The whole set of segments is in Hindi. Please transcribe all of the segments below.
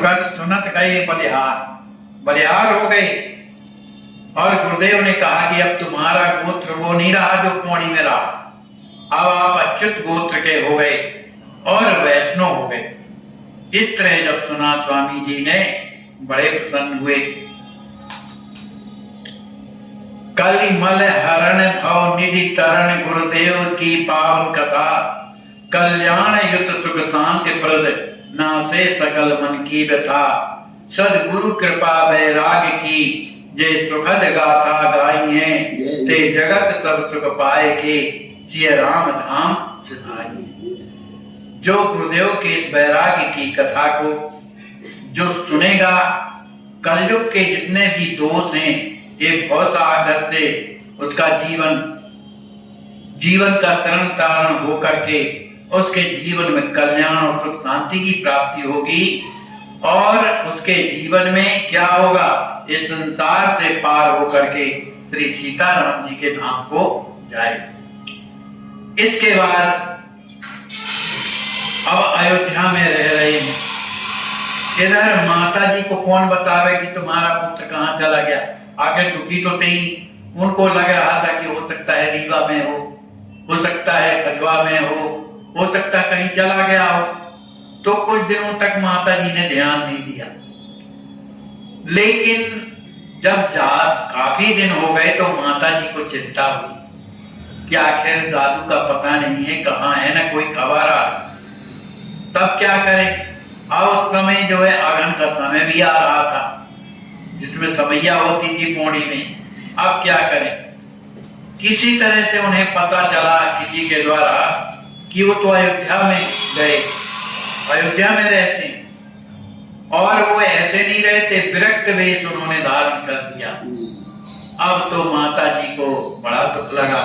सुगत सुनत गए बलिहार, बलिहार हो गए। और गुरुदेव ने कहा कि अब तुम्हारा गोत्र वो नहीं रहा जो पौड़ी में रहा, अब आप अच्युत गोत्र के हो गए और वैष्णव हो गए। इस तरह जब सुना स्वामी जी ने बड़े प्रसन्न हुए। कलिमल हरण भव निधि तरण गुरुदेव की पावन कथा, कल्याण युत सुख शांति प्रद नासे सकल मन की व्यथा। सदगुरु कृपा वैराग की जे सुखद गाथा गाई है, ते जगत सब सुख पाए के सिय राम धाम सुनाई। जो गुरुदेव के इस वैराग्य की कथा को जो सुनेगा, कलयुग के जितने भी दोष हैं ये बहुत सागर से उसका जीवन का तरण तारण हो करके उसके जीवन में कल्याण और सुख शांति की प्राप्ति होगी। और उसके जीवन में क्या होगा, इस संसार से पार होकर के श्री सीताराम जी के धाम को जाए। इसके बाद अब अयोध्या में रह रहे हैं। इधर माता जी को कौन बतावे कि तुम्हारा पुत्र कहाँ चला गया। आगे दुखी तो थे, उनको लग रहा था कि हो सकता है रीवा में हो सकता है खजवा में हो सकता है कहीं चला गया हो। तो कुछ दिनों तक माता जी ने ध्यान नहीं दिया, लेकिन जब काफी दिन हो गए तो माता जी को चिंता हुई कि आखिर दादू का पता नहीं है, कहाँ है, ना कोई खबर आ। तब क्या करें। अब उस समय जो है अगन का समय भी आ रहा था जिसमें समैया होती थी पौड़ी में। अब क्या करें। किसी तरह से उन्हें पता चला किसी के द्वारा कि वो तो अयोध्या में गए, अयोध्या में रहते और वो ऐसे नहीं रहते, विरक्त वेश उन्होंने धारण कर दिया। अब तो माता जी को बड़ा दुख लगा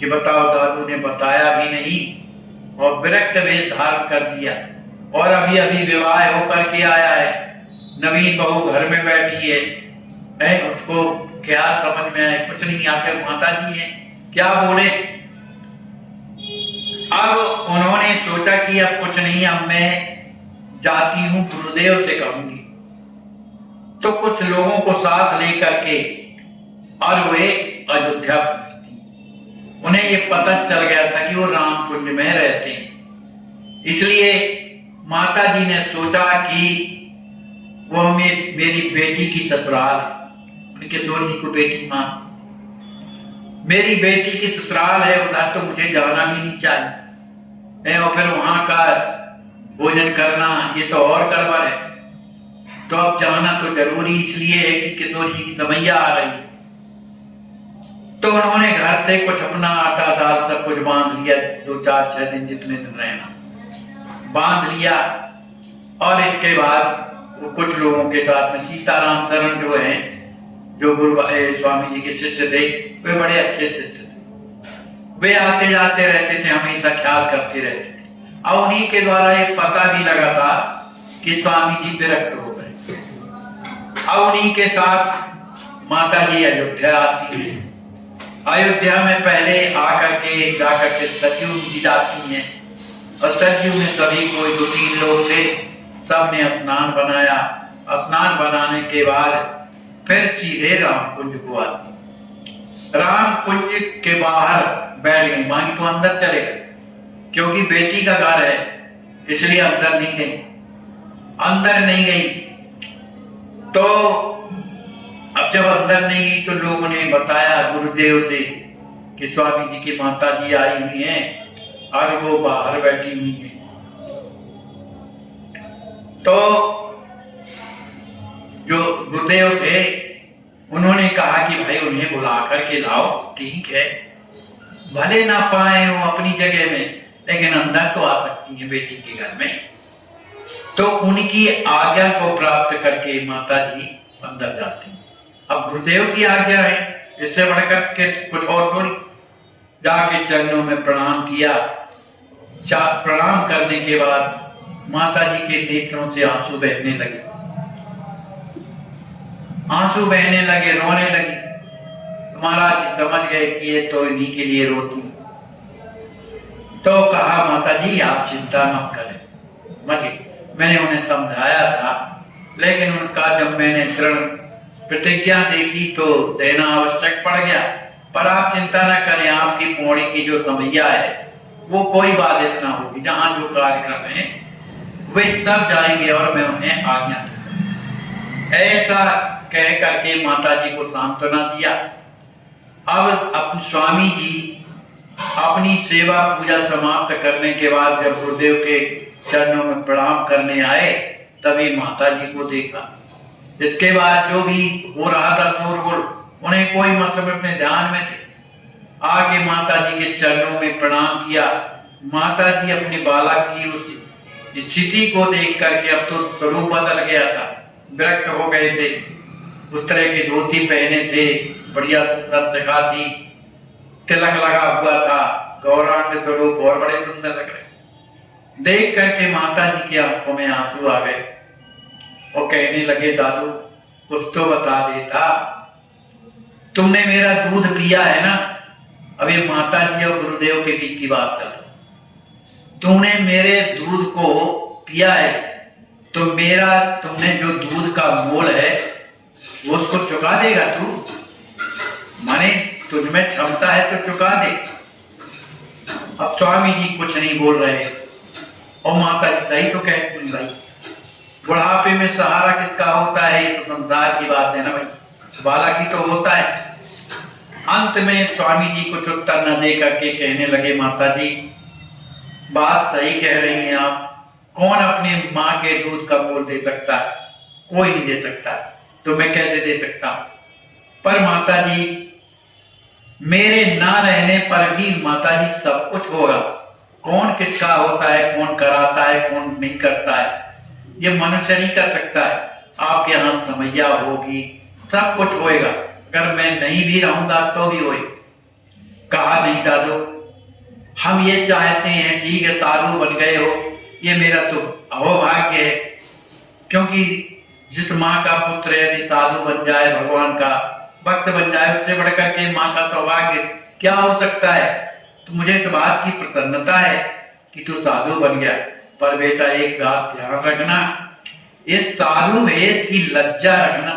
कि बताओ दादू ने बताया भी नहीं और विरक्त वेश धारण कर दिया, और अभी अभी विवाह होकर के आया है, नवीन बहू घर में बैठी है, उसको क्या समझ में आए, कुछ नहीं। आकर माता जी है क्या बोले। अब उन्होंने सोचा कि अब कुछ नहीं, अब मैं जाती हूं, गुरुदेव से कहूंगी। तो कुछ लोगों को साथ लेकर के और वे अयोध्या पहुंचती। उन्हें ये पता चल गया था कि वो राम कुंज में रहते हैं, इसलिए माता जी ने सोचा कि वो मेरी बेटी की ससुराल, किशोर जी को बेटी मां, मेरी बेटी की ससुराल है, उधर तो मुझे जाना भी नहीं चाहिए, और फिर वहां का भोजन करना ये तो और गड़बड़ है। तो अब जाना तो जरूरी इसलिए है कि किशोर जी की समैया आ रही है। तो उन्होंने घर से कुछ अपना आटा दाल सब कुछ बांध लिया, 2 4 6 दिन जितने दिन रहना बांध लिया। और इसके बाद वो कुछ लोगों के साथ में सीताराम शरण जो है, जो गुरु स्वामी जी के शिष्य थे, वे बड़े अच्छे शिष्य थे। वे आते जाते रहते थे, हमेशा ख्याल करते रहते थे। और उन्हीं के द्वारा ये पता भी लगा था कि स्वामी जी विरक्त हो गए। और उन्हीं के साथ माता जी अयोध्या आती है। अयोध्या में पहले आकर के जाकर के सरयू जी जाती हैं, और सरयू में सभी कोई 2 3 लोग थे, सबने स्नान बनाया। स्नान बनाने के बाद फिर सीधे राम कुंज को आती। राम कुंज के बाहर बैठ गई, मानी तो अंदर चले गए, क्योंकि बेटी का घर है इसलिए अंदर नहीं गई। अंदर नहीं गई तो अब जब अंदर नहीं गई तो लोगों ने बताया गुरुदेव से कि स्वामी जी की माता जी आई हुई हैं और वो बाहर बैठी हुई हैं। तो जो गुरुदेव थे उन्होंने कहा कि भाई उन्हें बुला करके लाओ, ठीक है, भले ना पाए वो अपनी जगह में, लेकिन अंदर तो आ सकती है बेटी के घर में। तो उनकी आज्ञा को प्राप्त करके माता जी अंदर जाती। अब गुरुदेव की आज्ञा है, इससे बढ़कर के कुछ और थोड़ी। जाके चरणों में प्रणाम किया। प्रणाम करने के बाद माता जी के नेत्रों से आंसू बहने लगे, आंसू बहने लगे, रोने लगी। महाराज जी समझ गए कि ये तो इन्हीं के लिए रोती। तो कहा माता जी आप चिंता मत करें, मैंने उन्हें समझाया था लेकिन उनका जब मैंने दृढ़ प्रतिज्ञा देखी तो देना आवश्यक पड़ गया। पर आप चिंता न करें, आपकी पौड़ी की जो समैया है वो कोई बाधित ना होगी। जहां जो कार्यक्रम है वे सब जाएंगे और मैं उन्हें आज्ञा दूंगा। ऐसा कह करके माता जी को सांत्वना दिया। अब अपने स्वामी जी अपनी सेवा पूजा समाप्त करने के बाद जब गुरुदेव के चरणों में प्रणाम करने आए तभी माता जी को देखा। इसके बाद जो भी हो रहा था शोरगुल, उन्हें कोई मतलब अपने ध्यान में थे। आके माता जी के चरणों में प्रणाम किया। माता जी अपनी बाला की उस स्थिति को देख करके, अब तो स्वरूप बदल गया था, विरक्त हो गए थे। उस तरह की धोती पहने थे, बढ़िया सुंदर शिखा थी, तिलक लगा हुआ था, गौरांग स्वरूप और बड़े सुंदर लग रहे। देख करके माता जी की आंखों में आंसू आ गए और कहने लगे, दादू कुछ तो बता देता, तुमने मेरा दूध पिया है ना। अब ये माता जी और गुरुदेव के बीच की बात चल रही। तूने मेरे दूध को पिया है तो मेरा तुमने जो दूध का मोल है वो उसको चुका देगा तू? माने तुझमें क्षमता है तो चुका दे। अब स्वामी जी कुछ नहीं बोल रहे और माता जी सही तो कहती भाई, बुढ़ापे में सहारा किसका होता है? ये तो संसार की बात है ना भाई, बाला की तो होता है। अंत में स्वामी जी कुछ उत्तर न दे करके कहने लगे, माता जी बात सही कह रही हैं आप। कौन अपनी माँ के दूध का मोल दे सकता है? कोई नहीं दे सकता, तो मैं कैसे दे सकता हूं? पर माता जी मेरे ना रहने पर भी माता जी सब कुछ होगा। कौन किसका होता है, कौन कराता है, कौन नहीं करता है, ये मनुष्य नहीं कर सकता है। आपके यहाँ समैया होगी, सब कुछ होएगा। अगर मैं नहीं भी रहूंगा तो भी होए। कहा नहीं दादू, हम ये चाहते हैं, ठीक है साधु बन गए हो, ये मेरा तो अहोभाग्य है। क्योंकि जिस माँ का पुत्र यदि साधु बन जाए, भगवान का भक्त बन जाए, उससे बढ़कर के माँ का सौभाग्य क्या हो सकता है। तो मुझे इस बात की प्रसन्नता है कि तू साधु बन गया। पर बेटा एक बात ध्यान रखना, इस साधु भेष की लज्जा रखना,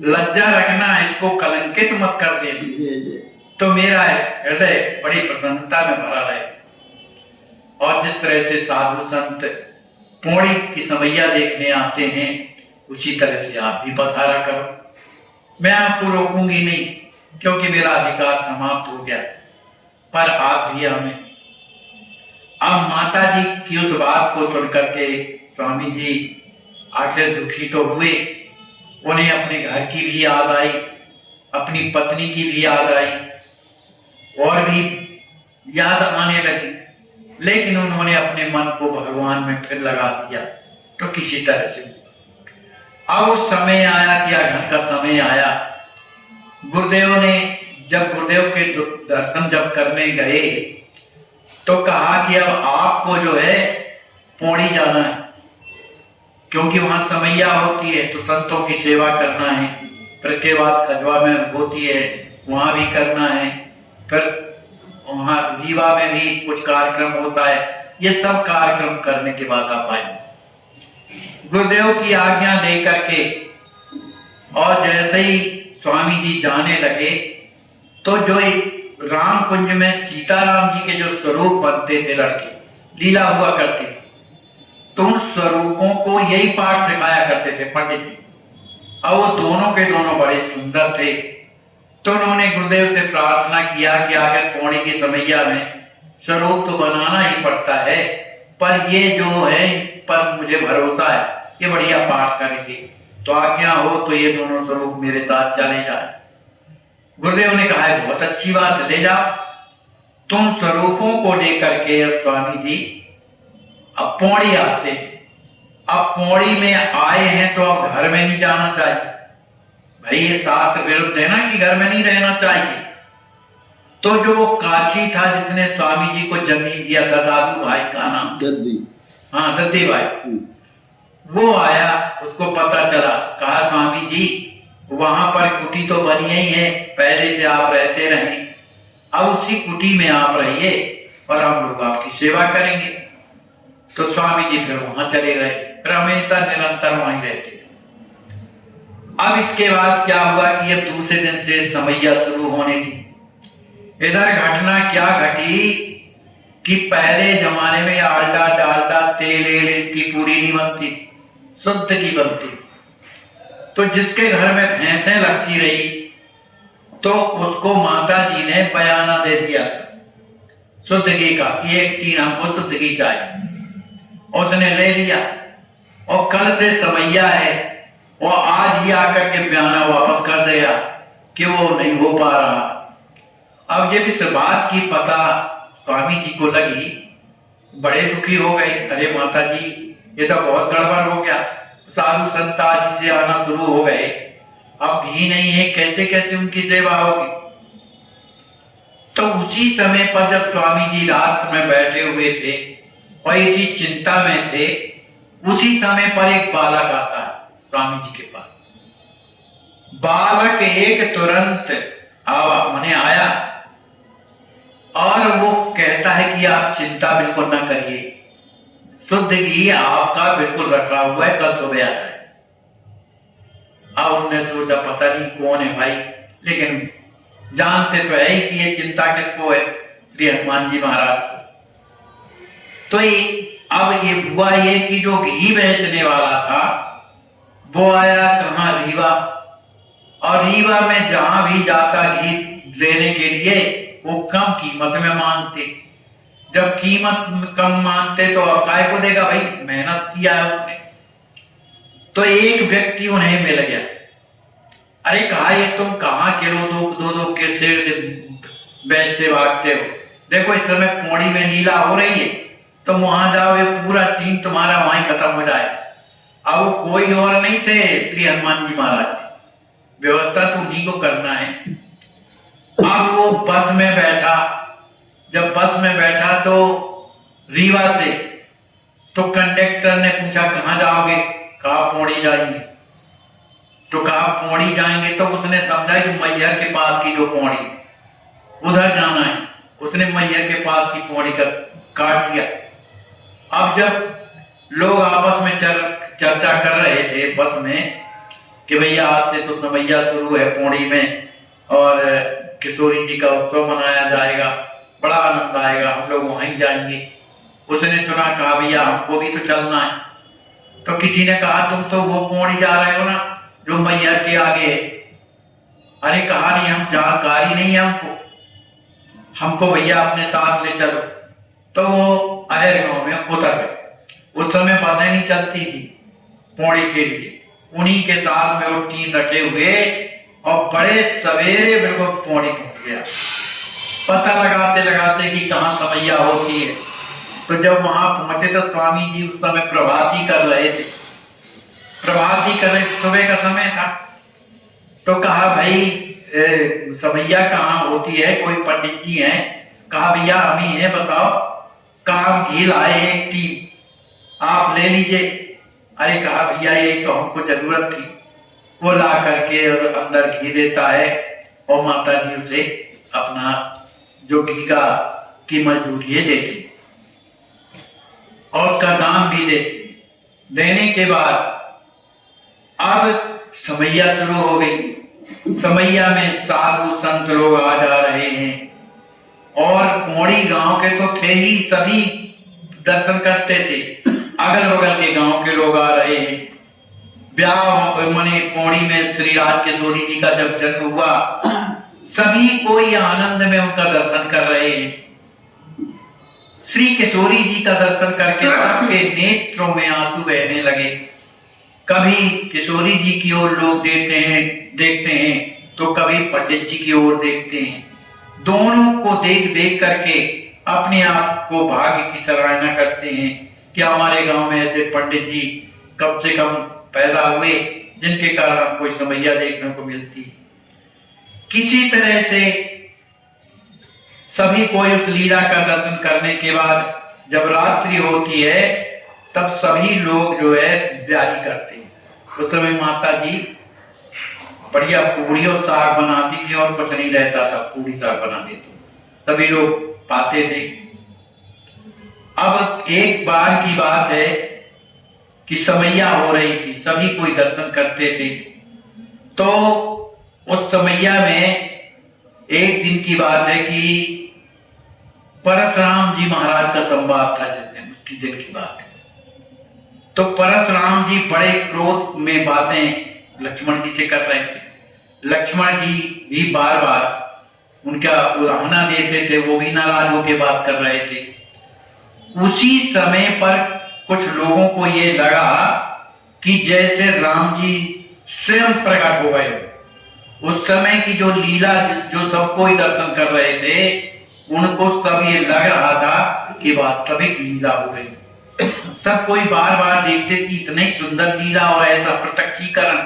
लज्जा रखना, इसको कलंकित मत कर दे। तो मेरा हृदय बड़ी प्रसन्नता में भरा रहे। और जिस तरह से साधु संत पौड़ी की समैया देखने आते हैं, उसी तरह से आप भी पधारा करो। मैं आपको रोकूंगी नहीं, क्योंकि मेरा अधिकार समाप्त हो गया। पर आप भी हमें। अब माता जी की उस बात को सुन करके स्वामी जी आखिर दुखी तो हुए। उन्हें अपने घर की भी याद आई, अपनी पत्नी की भी याद आई, और भी याद आने लगी। लेकिन उन्होंने अपने मन को भगवान में फिर लगा दिया। तो किसी तरह से अब उस समय आया, क्या घर का समय आया। गुरुदेव ने जब गुरुदेव के दर्शन जब करने गए तो कहा कि अब आपको जो है पौड़ी जाना है, क्योंकि वहां समैया होती है तो संतों की सेवा करना है। फिर के बाद खजवा में होती है, वहां भी करना है। फिर वहां रीवा में भी कुछ कार्यक्रम होता है। ये सब कार्यक्रम करने के बाद आप आए। गुरुदेव की आज्ञा लेकर के और जैसे ही स्वामी जी जाने लगे तो जो राम कुंज में सीताराम जी के जो स्वरूप बनते थे, लड़के लीला हुआ करते थे, तो उन स्वरूपों को यही पाठ सिखाया करते थे पंडित जी। और वो दोनों के दोनों बड़े सुंदर थे। तो उन्होंने गुरुदेव से प्रार्थना किया कि आखिर पौड़ी की समैया में स्वरूप तो बनाना ही पड़ता है, पर ये जो है पर मुझे भरोसा है ये बढ़िया पाठ करेंगे, तो आज्ञा हो तो ये दोनों स्वरूप मेरे साथ चले जाए। गुरुदेव ने कहा है बहुत अच्छी बात, ले जाओ। तुम स्वरूपों को लेकर के स्वामी जी अब पौड़ी आते। अब पौड़ी में आए हैं तो अब घर में नहीं जाना चाहिए भाई, ये शास्त्र विरुद्ध है ना कि घर में नहीं रहना चाहिए। तो जो वो काशी था जिसने स्वामी जी को जमीन दिया था, दादू भाई का नाम दद्दी, हाँ दद्दी भाई, वो आया, उसको पता चला। कहा स्वामी जी वहां पर कुटी तो बनी ही है, पहले से आप रहते रहे, अब उसी कुटी में आप रहिए और हम लोग आपकी सेवा करेंगे। तो स्वामी जी फिर वहां चले गए। हमेशा निरंतर वहीं रहते थे। अब इसके बाद क्या हुआ कि अब दूसरे दिन से समैया शुरू होने थी। इधर घटना क्या घटी कि पहले जमाने में आटा डालडा तेल इसकी पूरी नहीं बनती थी, शुद्ध की बनती। तो जिसके घर में भैंसें लगती रही तो उसको माता जी ने बयाना दे दिया शुद्ध घी का, एक टीन हमको शुद्ध घी चाहिए। उसने ले लिया और कल से समैया है, वो आज ही आकर के बयाना वापस कर दिया कि वो नहीं हो पा रहा। अब जब इस बात की पता स्वामी जी को लगी, बड़े दुखी हो गए। अरे माता जी, ये तो बहुत गड़बड़ हो गया, साधु संत आज से आना शुरू हो गए, अब घी नहीं है, कैसे कैसे उनकी सेवा होगी। तो उसी समय पर जब स्वामी जी रात में बैठे हुए थे और इसी चिंता में थे, उसी समय पर एक बालक आता है स्वामी जी के पास। बालक एक तुरंत आया और वो कहता है कि आप चिंता बिल्कुल ना करिए, शुद्ध घी आपका बिल्कुल रखा हुआ है, कल सुबह आ जाए। अब उन्होंने सोचा पता नहीं कौन है भाई, लेकिन जानते तो है कि ये चिंता किसको है, श्री हनुमान जी महाराज को। तो अब ये हुआ ये कि जो घी बेचने वाला था वो आया कहाँ, रीवा। और रीवा में जहां भी जाता घी लेने के लिए वो कम कीमत में मांगते। जब कीमत कम मानते तो अब काय को देगा भाई, मेहनत किया है उसने। तो एक व्यक्ति उन्हें मिल गया। अरे कहा ये तुम कहाँ किलो दो के शेर बेचते भागते हो, देखो इस समय पौड़ी में लीला हो रही है, तुम वहां जाओ, ये पूरा टीम तुम्हारा वहीं खत्म हो जाए। अब वो कोई और नहीं थे, श्री हनुमान जी महाराज थे, व्यवस्था तो उन्हीं को करना है। अब वो बस में बैठा, जब बस में बैठा तो रीवा से तो कंडक्टर ने पूछा कहाँ जाओगे, कहा पौड़ी जाएंगे। तो कहा पौड़ी जाएंगे, तो उसने समझा कि मैहर के पास की जो पौड़ी उधर जाना है, उसने मैहर के पास की पौड़ी का काट दिया। अब जब लोग आपस में चर्चा कर रहे थे बस में कि भैया आज से तो समैया शुरू है पौड़ी में और किशोरी जी का उत्सव मनाया जाएगा, बड़ा आनंद आएगा, हम लोग वहीं जाएंगे। उसने सुना, कहा भैया हमको भी तो चलना है। तो किसी ने कहा तुम तो वो पौड़ी जा रहे हो ना जो मैहर के आगे है। अरे कहा नहीं, हम जानकारी नहीं है हमको भैया अपने साथ ले चलो। तो वो अहर गांव में उतर गए। उस समय बसें नहीं चलती थी पौड़ी के लिए, उन्हीं के साथ में वो टीम रखे हुए और बड़े सवेरे बिल्कुल पौड़ी पहुंच गया, पता लगाते लगाते कि कहाँ समैया होती है। तो जब वहां पहुंचे तो स्वामी जी उस समय प्रभाती कर रहे थे, प्रभाती कर रहे, सुबह का समय था। तो कहा भाई समैया कहाँ होती है, कोई पंडित जी हैं? कहा भैया हम ही हैं, बताओ। कहा घी लाए एक टीम, आप ले लीजिए। अरे कहा भैया यही तो हमको जरूरत थी। वो ला करके और अंदर घी देता है और माता जी उसे अपना जो घी का की मजदूरी है देती और उसका दाम भी देती। देने के बाद अब समैया शुरू हो गई। समैया में साधु संत लोग आ जा रहे हैं और पौड़ी गांव के तो थे ही, सभी दर्शन करते थे। अगल बगल के गांव के लोग आ रहे हैं। ब्याह मने पौड़ी में श्री राज किशोरी जी का जब जन्म हुआ, सभी कोई आनंद में उनका दर्शन कर रहे हैं। श्री किशोरी जी का दर्शन करके सबके नेत्रों में आंसू बहने लगे। कभी किशोरी जी की ओर लोग देखते हैं तो कभी पंडित जी की ओर देखते हैं। दोनों को देख देख करके अपने आप को भाग्य की सराहना करते हैं कि हमारे गांव में ऐसे पंडित जी कम से कम पैदा हुए जिनके कारण कोई समैया देखने को मिलती। किसी तरह से सभी को उस लीला का दर्शन करने के बाद जब रात्रि होती है तब सभी लोग जो है तैयारी करते हैं। उस समय माता जी बढ़िया पूरी और साग बनाती थी और कुछ नहीं रहता था, पूरी साग बना देती, सभी लोग पाते थे। अब एक बार की बात है कि समैया हो रही थी, सभी कोई दर्शन करते थे। तो उस समैया में एक दिन की बात है कि परशुराम जी महाराज का संवाद था, जिस दिन उसकी दिन की बात है। तो परशुराम जी बड़े क्रोध में बातें लक्ष्मण जी से कर रहे थे। लक्ष्मण जी भी बार बार उनका उलाहना देते थे, वो भी नाराज होकर बात कर रहे थे। उसी समय पर कुछ लोगों को ये लगा कि जैसे राम जी स्वयं प्रकट हो गए। उस समय की जो लीला, जो सब कोई दर्शन कर रहे थे, उनको सब ये लग रहा था कि वास्तविक लीला हो गई। सब कोई बार बार देखते कि इतनी सुंदर लीला और ऐसा प्रत्यक्षीकरण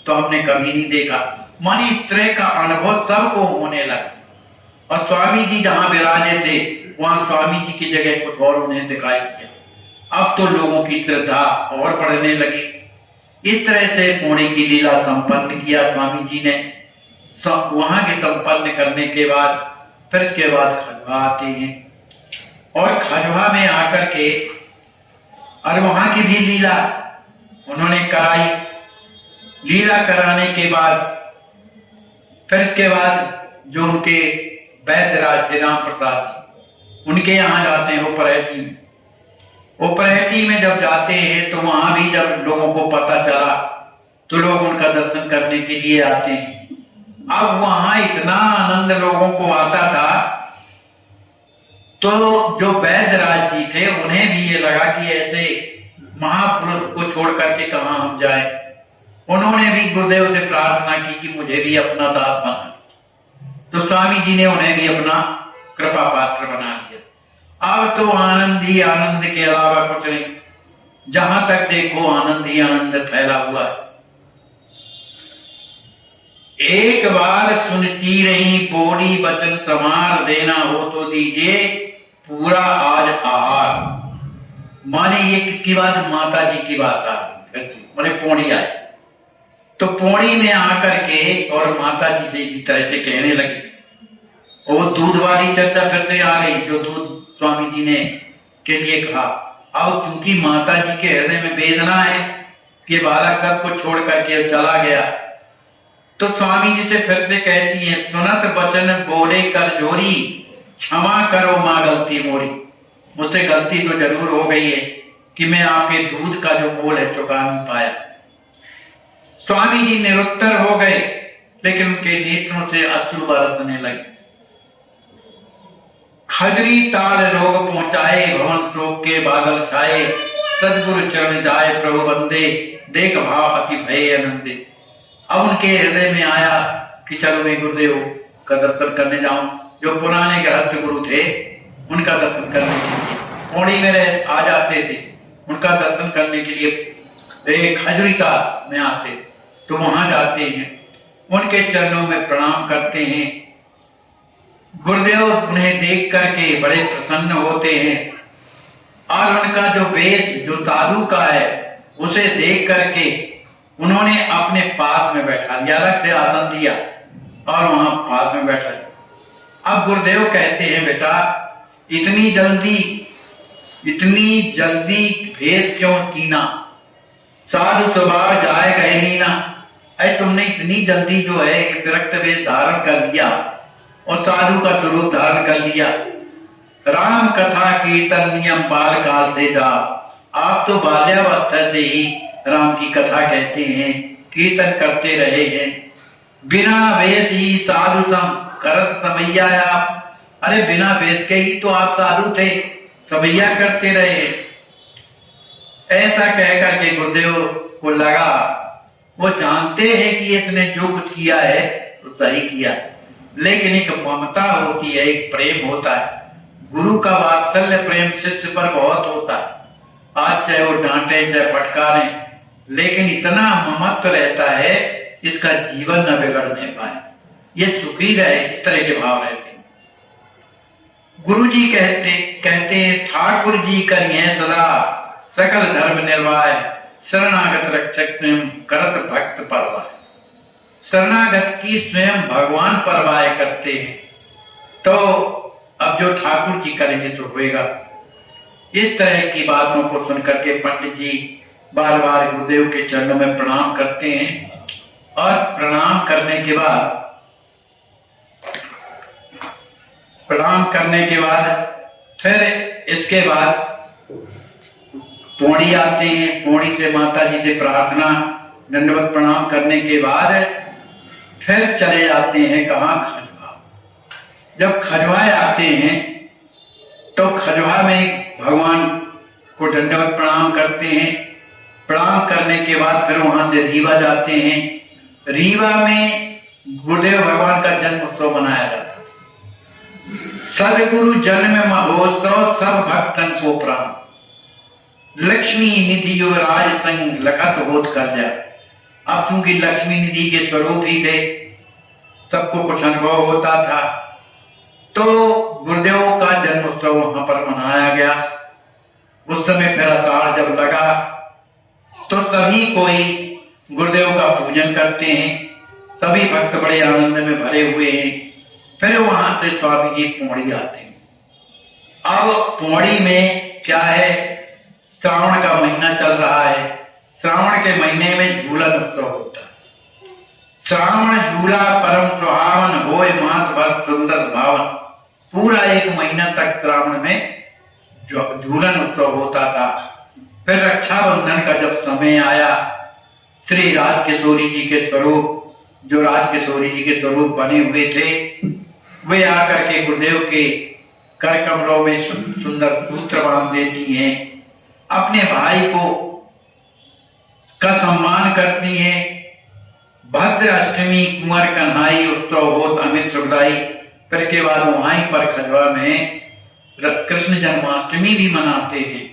तो हमने कभी नहीं देखा। माने इस तरह का अनुभव सबको होने लगा। और स्वामी जी जहां विराजे थे, वहां स्वामी जी की जगह कुछ और उन्हें दिखाई दिया। अब तो लोगों की श्रद्धा और बढ़ने लगी। इस तरह से पौड़ी की लीला संपन्न किया स्वामी जी ने। वहां के संपन्न करने के बाद फिर इसके बाद खजवा आते हैं, और खजवा में आकर के और वहां की भी लीला उन्होंने कराई। लीला कराने के बाद फिर इसके बाद जो उनके वैद्यराज थे राम प्रसाद जी, उनके यहाँ जाते हैं उपरहटी में। उपरहटी में जब जाते हैं तो वहां भी जब लोगों को पता चला तो लोग उनका दर्शन करने के लिए आते हैं। अब वहां इतना आनंद लोगों को आता था, तो जो वैद्यराज जी थे उन्हें भी ये लगा कि ऐसे महापुरुष को छोड़ करके कहां हम जाए। उन्होंने भी गुरुदेव से प्रार्थना की कि मुझे भी अपना दास बना। तो स्वामी जी ने उन्हें भी अपना कृपा पात्र बना दिया। अब तो आनंद ही आनंद के अलावा कुछ नहीं, जहां तक देखो आनंद ही आनंद फैला हुआ है। एक बार सुनती रही पौड़ी बचन समार, देना हो तो दीजिए पूरा आज आहार। माने ये किसकी बात? माता जी की बात आ गई। माने पौड़ी आए तो पौड़ी में आकर के और माता जी से इसी तरह से कहने लगी। और वो दूध वाली चर्चा फिर से आ गई, जो दूध स्वामी जी ने के लिए कहा। अब चूंकि माता जी के हृदय में वेदना है कि बालक सबको छोड़ करके चला गया, तो स्वामी जी से फिर से कहती है, सुनत बचन बोले कर जोरी, क्षमा करो माँ गलती मोरी। मुझसे गलती तो जरूर हो गई है कि मैं आपके दूध का जो मोल है चुका नहीं पाया। स्वामी जी निरुत्तर हो गए, लेकिन उनके नेत्रों से अश्रु बरसने लगे। खजरी ताल रोग पहुंचाए, भवन शोक के बादल छाए, सदगुरु चरण जाए प्रभु बंदे, देख भाव अति भय आनंदे। अब उनके हृदय में आया कि चलो मैं गुरुदेव का दर्शन करने जाऊं। जो पुराने गृहस्थ गुरु थे उनका दर्शन करने के लिए पौड़ी में आ जाते थे, उनका दर्शन करने के लिए खजूरीता में आते, तो वहां जाते हैं, उनके चरणों में प्रणाम करते हैं। गुरुदेव उन्हें देख करके बड़े प्रसन्न होते हैं, और उनका जो वेश जो साधु का है उसे देख करके उन्होंने अपने पास में बैठा दिया, अलग से आसन दिया और वहां पास में बैठा। अब गुरुदेव कहते हैं, बेटा इतनी जल्दी भेष क्यों कीना, साधु स्वभाव जाए गए नीना। अरे तुमने इतनी जल्दी जो है विरक्त वेश धारण कर लिया और साधु का स्वरूप धारण कर लिया। राम कथा कीर्तन नियम बाल काल से जा। आप तो बाल्यावस्था से ही राम की कथा कहते हैं, कीर्तन करते रहे हैं। बिना वेश ही साधु सम करत समैया। अरे बिना वेश के ही तो आप साधु थे, समैया करते रहे। ऐसा कह करके गुरुदेव को लगा, वो जानते हैं कि इसने जो कुछ किया है तो सही किया, लेकिन एक ममता होती है, एक प्रेम होता है। गुरु का वात्सल्य प्रेम शिष्य पर बहुत होता है। आज चाहे वो डांटे चाहे फटकारे, लेकिन इतना ममत्व रहता है इसका जीवन न बिगड़ने पाए, ये सुखी रहे, इस तरह के भाव रहते हैं। गुरु जी कहते ठाकुर जी करिए सदा सकल धर्म निर्वाह, शरणागत रक्षक करत भक्त परवाह। शरणागत की स्वयं भगवान परवाह करते हैं, तो अब जो ठाकुर जी करेंगे तो होएगा। इस तरह की बातों को सुनकर के पंडित जी बार बार गुरुदेव के चरणों में प्रणाम करते हैं और प्रणाम करने के बाद फिर इसके बाद पौड़ी आते हैं। पौड़ी से माता जी से प्रार्थना दंडवत प्रणाम करने के बाद फिर चले जाते हैं कहाँ, खजवा। जब खजवाए आते हैं तो खजवा में भगवान को दंडवत प्रणाम करते हैं। प्रणाम करने के बाद फिर वहां से रीवा जाते हैं। रीवा में गुरुदेव भगवान का जन्म उत्सव मनाया जाता है। सदगुरु जन्म महोत्सव सब भक्तन को प्राण, लक्ष्मी निधि युवराज संग लखत होत कर जा। अब चूंकि लक्ष्मी निधि के स्वरूप ही थे, सबको कुछ अनुभव होता था, तो गुरुदेव का जन्मोत्सव वहां पर मनाया गया। उस समय फिर आषाढ़ जब लगा तो सभी कोई गुरुदेव का पूजन करते हैं। सभी भक्त बड़े आनंद में भरे हुए हैं। फिर वहां से स्वामी जी पौड़ी आते हैं। अब पौड़ी में क्या है, श्रावण का महीना चल रहा है। श्रावण के महीने में झूला उत्सव होता है। श्रावण झूला परम सुहावन होए मास भर सुंदर भावन। पूरा एक महीना तक श्रावण में झूलन उत्सव होता था। फिर रक्षाबंधन का जब समय आया, श्री राजकिशोरी जी के स्वरूप, जो राजकिशोरी जी के स्वरूप बने हुए थे, वे आकर के गुरुदेव के कर कमलों में सुंदर सूत्र बांध देती हैं। अपने भाई को का सम्मान करती हैं। भद्र अष्टमी कुंवर कन्हाई उत्सव होत अमित सुखदाई। फिर के बाद वहीं पर खजवा में कृष्ण जन्माष्टमी भी मनाते हैं।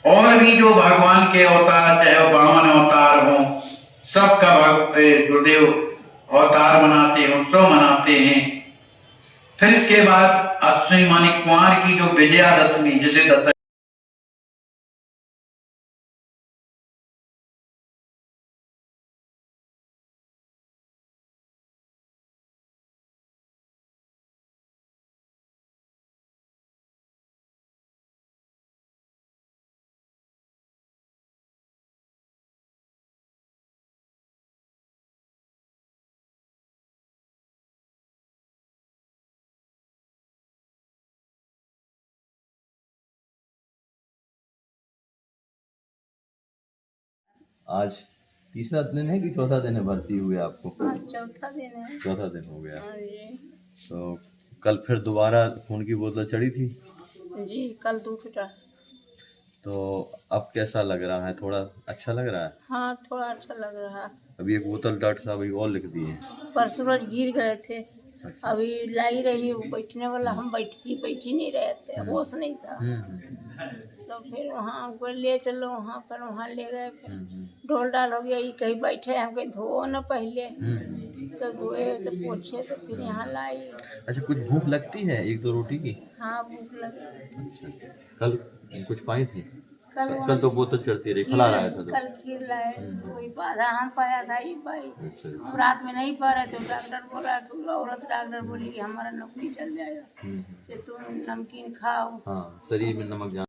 और भी जो भगवान के अवतार, चाहे वो वामन अवतार हो, सबका गुरुदेव अवतार मनाते हैं, उत्सव मनाते हैं। फिर इसके बाद अश्विनी मानी कुमार की जो विजयादशमी, जिसे दत्त आज तीसरा दिन है कि चौथा दिन है भर्ती हुए आपको? हाँ, चौथा दिन है। चौथा दिन हो गया। हाँ जी। तो कल फिर दोबारा खून की बोतल चढ़ी थी? जी, कल दूसरा। तो अब कैसा लग रहा है? थोड़ा अच्छा लग रहा है? हाँ, थोड़ा अच्छा लग रहा है। अभी एक बोतल डॉक्टर साहब अभी और लिख दी है। परसों रोज गिर गए थे। अच्छा। अभी लाई रही हूँ बैठने वाला, हम बैठी नहीं रहे थे, होश नहीं था। तो फिर वहाँ ऊपर ले चलो, वहाँ पर वहाँ ले गए। ढोल डाल हो गया, ये कहीं बैठे, हम कहीं धो न पहले, तो धोए तो पोछे, तो फिर यहाँ लाई। अच्छा, कुछ भूख लगती है एक दो रोटी की? हाँ, भूख लगी। अच्छा, कल कुछ पाई थी? कल तो बोतल चढ़ती रही, खिला रहा था तो? कल खीर लाए, कोई आधा हम पाया था, ये पाई। अच्छा। हम रात में नहीं पा रहे थे, डॉक्टर बोला, औरत डॉक्टर बोली कि हमारा नौकरी चल जाएगा, तो तुम नमकीन खाओ। हाँ, शरीर में नमक जा।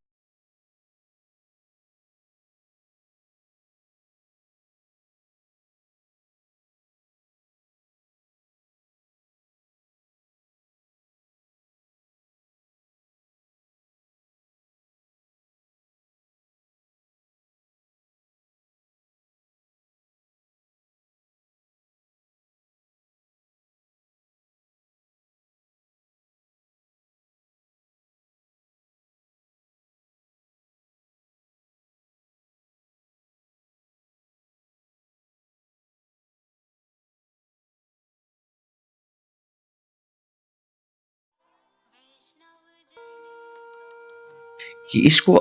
कि इसको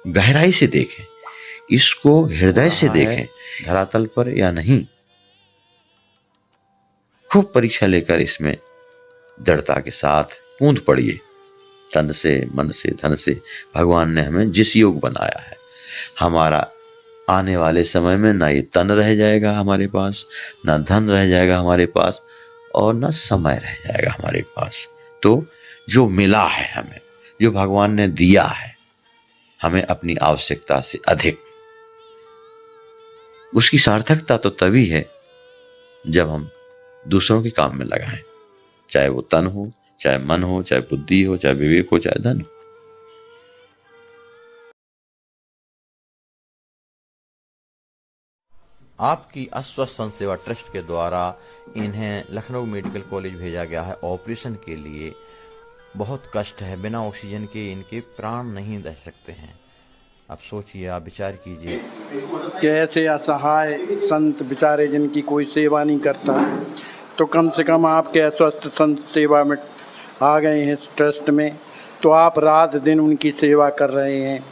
गहराई से देखें, इसको हृदय से देखें, धरातल पर या नहीं। खूब परीक्षा लेकर इसमें दृढ़ता के साथ कूद पड़िए। तन से, मन से, धन से भगवान ने हमें जिस योग बनाया है, हमारा आने वाले समय में ना ये तन रह जाएगा हमारे पास, ना धन रह जाएगा हमारे पास, और ना समय रह जाएगा हमारे पास। तो जो मिला है हमें, जो भगवान ने दिया है, हमें अपनी आवश्यकता से अधिक। उसकी सार्थकता तो तभी है जब हम दूसरों के काम में लगाएं, चाहे वो तन हो, चाहे मन हो, चाहे बुद्धि हो, चाहे विवेक हो, चाहे धन हो। आपकी अस्वस्थ संत सेवा ट्रस्ट के द्वारा इन्हें लखनऊ मेडिकल कॉलेज भेजा गया है ऑपरेशन के लिए। बहुत कष्ट है, बिना ऑक्सीजन के इनके प्राण नहीं रह सकते हैं। आप सोचिए, आप विचार कीजिए कि ऐसे असहाय संत बेचारे जिनकी कोई सेवा नहीं करता, तो कम से कम आपके अस्वस्थ संत सेवा में आ गए हैं इस ट्रस्ट में, तो आप रात दिन उनकी सेवा कर रहे हैं।